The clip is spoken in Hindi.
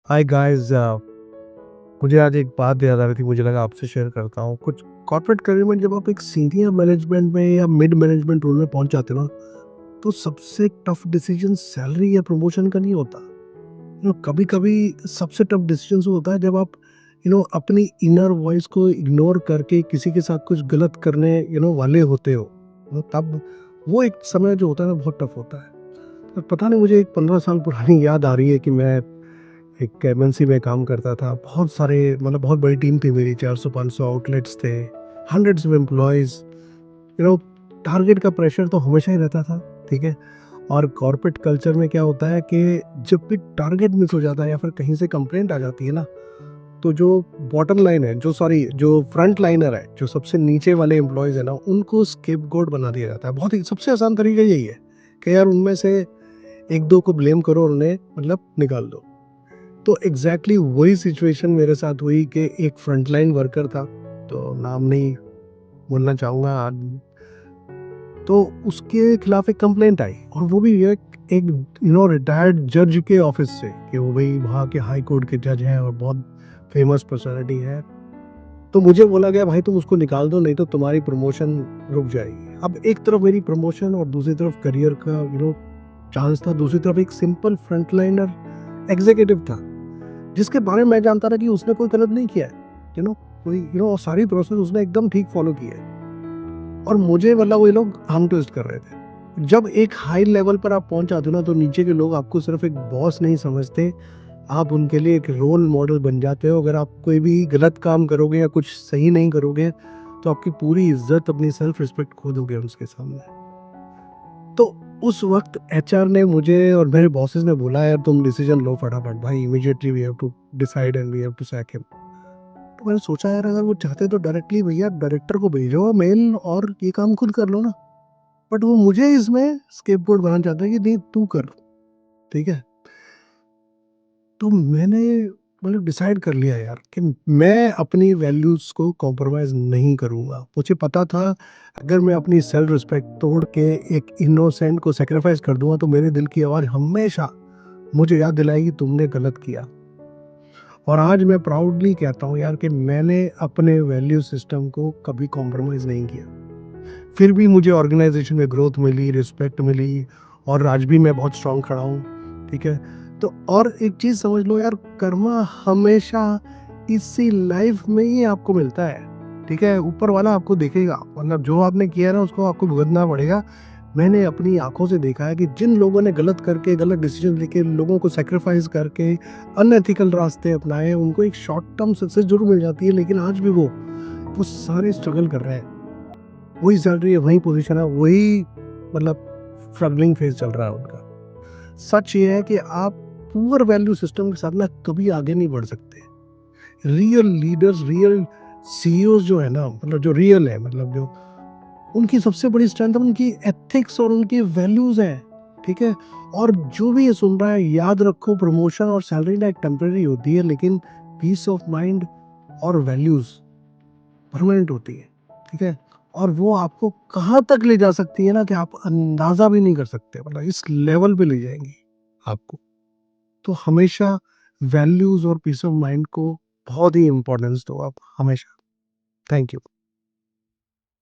Hi guys. मुझे आज एक बात याद आ रही थी, मुझे लगा आपसे शेयर करता हूँ। कुछ कॉर्पोरेट करियर में जब आप एक सीनियर मैनेजमेंट में या मिड मैनेजमेंट रोल में पहुंच जाते हो ना, तो सबसे टफ डिसीजन सैलरी या प्रमोशन का नहीं होता। कभी कभी सबसे टफ डिसीजन वो होता है जब आप अपनी इनर वॉइस को इग्नोर करके किसी के साथ कुछ गलत करने वाले होते हो। तब वो एक समय जो होता है ना, बहुत टफ होता है। तो पता नहीं, मुझे एक 15 साल पुरानी याद आ रही है कि मैं एक एमएनसी में काम करता था। बहुत सारे, मतलब बहुत बड़ी टीम थी मेरी। 400-500 आउटलेट्स थे, hundreds of employees. You know target का प्रेशर तो हमेशा ही रहता था। ठीक है। और कॉर्पोरेट कल्चर में क्या होता है कि जब भी टारगेट मिस हो जाता है या फिर कहीं से कंप्लेंट आ जाती है ना, तो जो बॉटम लाइन है, जो फ्रंट लाइनर है, जो सबसे नीचे वाले एम्प्लॉयज है ना, उनको स्केपगोट बना दिया जाता है। बहुत ही सबसे आसान तरीका यही है कि यार उनमें से एक दो को ब्लेम करो और उन्हें मतलब निकाल दो। तो एग्जैक्टली वही सिचुएशन मेरे साथ हुई कि एक फ्रंटलाइन वर्कर था, तो नाम नहीं बोलना चाहूंगा आज। तो उसके खिलाफ एक कंप्लेंट आई, और वो भी एक रिटायर्ड जज के ऑफिस से, कि वो भाई वहाँ के हाई कोर्ट के जज हैं और बहुत फेमस पर्सनालिटी है। तो मुझे बोला गया, भाई तुम उसको निकाल दो, नहीं तो तुम्हारी प्रमोशन रुक जाएगी। अब एक तरफ मेरी प्रमोशन और दूसरी तरफ करियर का चांस था। दूसरी तरफ एक सिंपल फ्रंटलाइनर एग्जीक्यूटिव था, जिसके बारे में मैं जानता था कि उसने कोई गलत नहीं किया है। यू नो कोई सारी प्रोसेस उसने एकदम ठीक फॉलो की है। और मुझे मतलब वो लोग हम ट्विस्ट कर रहे थे। जब एक हाई लेवल पर आप पहुंच जाते हो ना, तो नीचे के लोग आपको सिर्फ एक बॉस नहीं समझते, आप उनके लिए एक रोल मॉडल बन जाते हो। अगर आप कोई भी गलत काम करोगे या कुछ सही नहीं करोगे, तो आपकी पूरी इज्जत, अपनी सेल्फ रिस्पेक्ट खो दोगे उनके सामने। तो उस वक्त एचआर ने मुझे और मेरे बॉसेस ने बोला, यार तुम डिसीजन लो फटाफट भाई, immediately we have to decide and we have to sack him. तो मैंने सोचा, यार अगर वो चाहते तो डायरेक्टली भैया डायरेक्टर को भेजो मेल और ये काम खुद कर लो ना। बट वो मुझे इसमें स्केपगोट बनाना चाहते हैं कि नहीं तू कर। ठीक है। तो मैंने मतलब डिसाइड कर लिया यार कि मैं अपनी वैल्यूज को कॉम्प्रोमाइज नहीं करूंगा। मुझे पता था, अगर मैं अपनी सेल्फ रिस्पेक्ट तोड़ के एक इनोसेंट को सेक्रीफाइस कर दूंगा, तो मेरे दिल की आवाज हमेशा मुझे याद दिलाएगी तुमने गलत किया। और आज मैं प्राउडली कहता हूँ यार कि मैंने अपने वैल्यू सिस्टम को कभी कॉम्प्रोमाइज नहीं किया। फिर भी मुझे ऑर्गेनाइजेशन में ग्रोथ मिली, रिस्पेक्ट मिली, और आज भी मैं बहुत स्ट्रांग खड़ा हूँ। ठीक है। तो और एक चीज समझ लो यार, कर्मा हमेशा इसी लाइफ में ही आपको मिलता है। ठीक है। ऊपर वाला आपको देखेगा, मतलब जो आपने किया है ना, उसको आपको भुगतना पड़ेगा। मैंने अपनी आंखों से देखा है कि जिन लोगों ने गलत करके, गलत डिसीजन लेके, लोगों को सेक्रीफाइस करके अनएथिकल रास्ते अपनाए, उनको एक शॉर्ट टर्म सक्सेस जरूर मिल जाती है, लेकिन आज भी वो सारे स्ट्रगल कर रहे हैं। वही सैलरी है, वही पोजीशन है, वही मतलब स्ट्रगलिंग फेज चल रहा है उनका। सच ये है कि आप पुअर वैल्यू सिस्टम के साथ ना कभी आगे नहीं बढ़ सकते। रियल लीडर्स, रियल सीईओज जो है ना, मतलब जो रियल है, मतलब जो उनकी सबसे बड़ी स्ट्रेंथ उनकी एथिक्स और उनकी वैल्यूज हैं। ठीक है। और जो भी ये सुन रहा है, याद रखो, प्रमोशन और सैलरी ना एक टेम्परेरी होती है, लेकिन पीस ऑफ माइंड और वैल्यूज परमानेंट होती है। ठीक है। और वो आपको कहाँ तक ले जा सकती है ना, कि आप अंदाजा भी नहीं कर सकते, मतलब इस लेवल पे ले जाएंगी आपको। तो हमेशा वैल्यूज और पीस ऑफ माइंड को बहुत ही इंपॉर्टेंस दो आप, हमेशा। Thank you.